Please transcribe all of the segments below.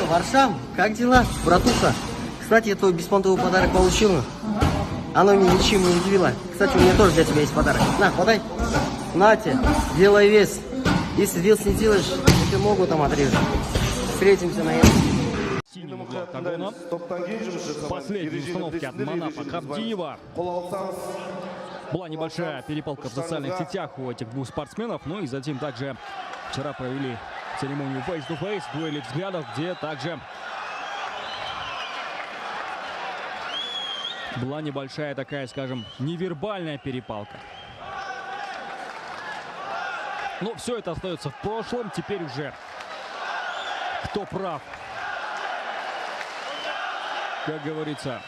Варшам, как дела, братуха? Кстати, я твой беспонтовый подарок получил. Оно меня ничем не удивило. Кстати, у меня тоже для тебя есть подарок. На, подай. Нате, делай вес. Если вес не делаешь, я могу там отрежу. Встретимся на этом. Синего угла октагона. Последние установки от Манафа Хабдиева. Была небольшая перепалка в социальных сетях у этих двух спортсменов. Ну и затем также вчера провели церемонию face-to-face, дуэли взглядов, где также была небольшая такая, скажем, невербальная перепалка. Но все это остается в прошлом. Теперь уже кто прав, как говорится,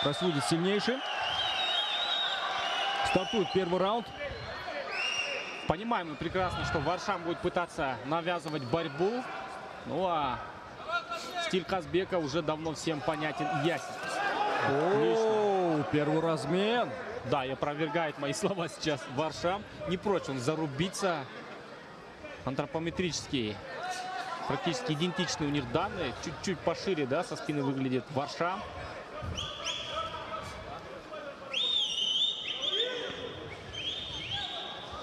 просудит сильнейший. Стартует первый раунд. Понимаем мы прекрасно, что Варшам будет пытаться навязывать борьбу. Ну а стиль Казбека уже давно всем понятен и ясен. О, первый размен. Да, и опровергает мои слова сейчас Варшам. Не прочь он зарубиться. Антропометрические, практически идентичные у них данные. Чуть-чуть пошире, да, со спины выглядит Варшам.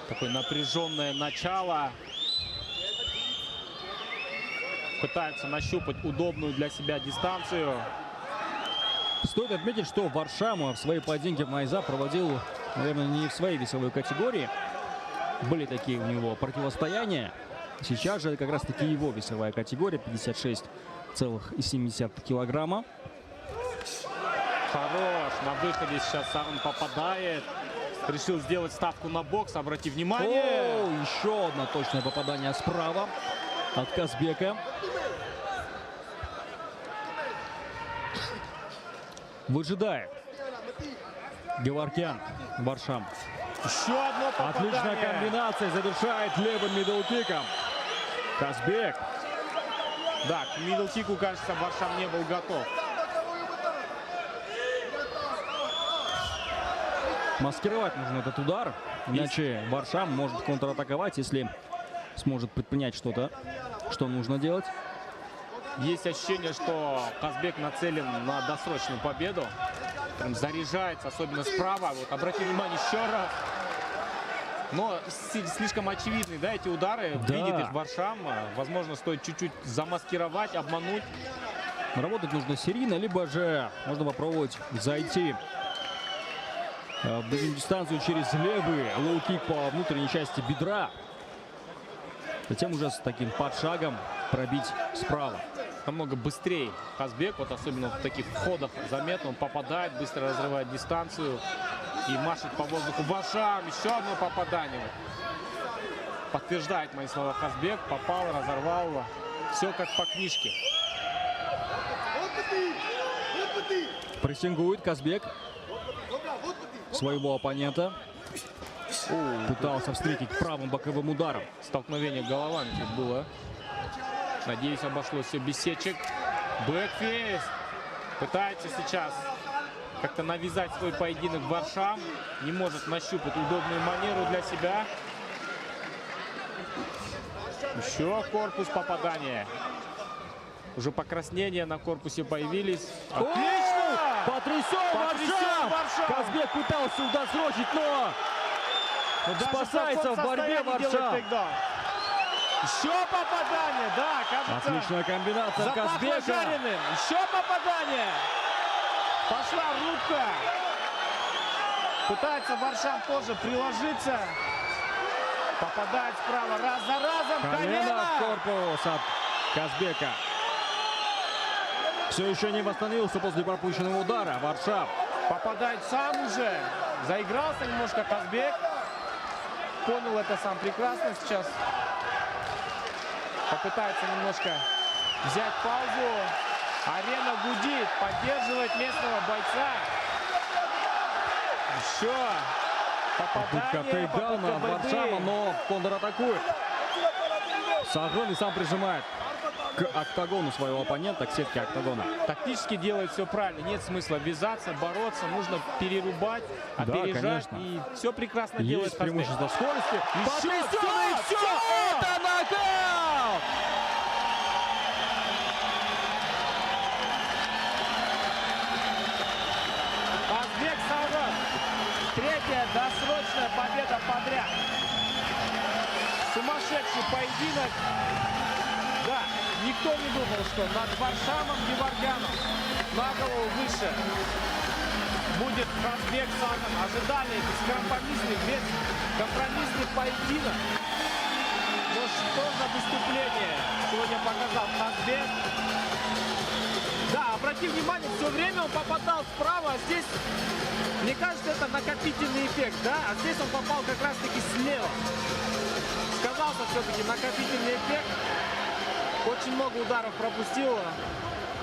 Такое напряженное начало. Пытается нащупать удобную для себя дистанцию. Стоит отметить, что Варшам в своей поединке в Майза проводил, наверное, не в своей весовой категории. Были такие у него противостояния. Сейчас же как раз-таки его весовая категория, 56,7 килограмма. Хорош. На выходе сейчас он попадает. Решил сделать ставку на бокс. Обрати внимание. О, еще одно точное попадание справа от Казбека. Выжидает Геворкян. Варшам. Еще одно попадание. Отличная комбинация. Завершает левым мидл-киком Казбек. Да, к мидл-кику, кажется, Варшам не был готов. Маскировать нужно этот удар, иначе Варшам может контратаковать, если сможет предпринять что-то, что нужно делать. Есть ощущение, что Казбек нацелен на досрочную победу. Прям заряжается, особенно справа. Вот, обрати внимание еще раз. Но слишком очевидны, да, эти удары. Да. Видит их Варшам. Возможно, стоит чуть-чуть замаскировать, обмануть. Работать нужно серийно, либо же можно попробовать зайти в дальнюю дистанцию через левый лоу-кик по внутренней части бедра. Затем уже с таким подшагом пробить справа. Намного быстрее Казбек, вот особенно в таких входах заметно. Он попадает, быстро разрывает дистанцию и машет по воздуху. Варшам, еще одно попадание. Подтверждает мои слова Казбек. Попал, разорвал. Все как по книжке. Прессингует Казбек своего оппонента. Пытался встретить правым боковым ударом. Столкновение головами тут было. Надеюсь, обошлось все без сечек. Бэкфейс. Пытается сейчас как-то навязать свой поединок Варшам. Не может нащупать удобную манеру для себя. Еще корпус попадания. Уже покраснения на корпусе появились. Отлично! Потрясен Варшам! Казбек пытался досрочить, но спасается в борьбе Варшам. Еще попадание, да, кажется. Отличная комбинация Казбека. Еще попадание. Пошла рубка. Пытается Варшам тоже приложиться. Попадает справа раз за разом. Колено в корпус от Казбека. Все еще не восстановился после пропущенного удара. Варшам Попадает сам уже. Заигрался немножко Казбек. Понял это сам прекрасно сейчас. Попытается немножко взять паузу. Арена гудит. Поддерживает местного бойца. Еще. попытка тейкдауна от Варшама, но контратакует. Сагрон и сам прижимает к октагону своего оппонента, к сетке октагона. Тактически делает все правильно. Нет смысла ввязаться, бороться. Нужно перерубать, опережать. Да, и все прекрасно делает Есть Казбек. преимущество скорости. Еще, Потрясен, все, и все! Это нокаут! хороший поединок. Да, никто не думал, что над Варшамом Геворгяном на голову выше будет Казбек Саган. Ожидали бескомпромиссный поединок. Но что за выступление сегодня показал Казбек? Да, обрати внимание, все время он попадал справа, а здесь, мне кажется, это накопительный эффект, да? А здесь он попал как раз-таки слева. Сказался все-таки накопительный эффект. Очень много ударов пропустил.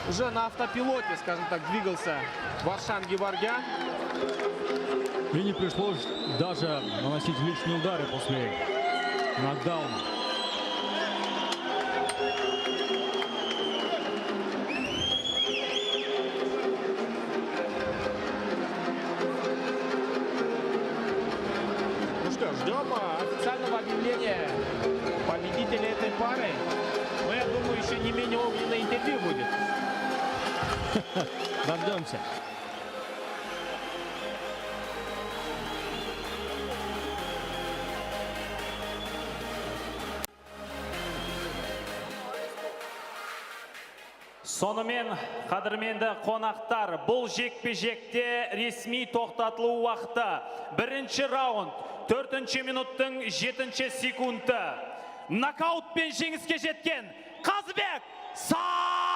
Уже на автопилоте, скажем так, двигался Варшам Геворгян. И не пришлось даже наносить лишние удары после нокдауна. Ну что, ждем официального объявления победителя этой пары. Но я думаю, еще не менее огненное интервью будет. Дождемся. Сонымен, қадірменді қонақтар, бұл жекпе-жекте ресми тоқтатылу уақыты. Бірінші раунд, 4 минуттың 7 секунды. Нокаутпен жеңіске жеткен Қазбек Саган!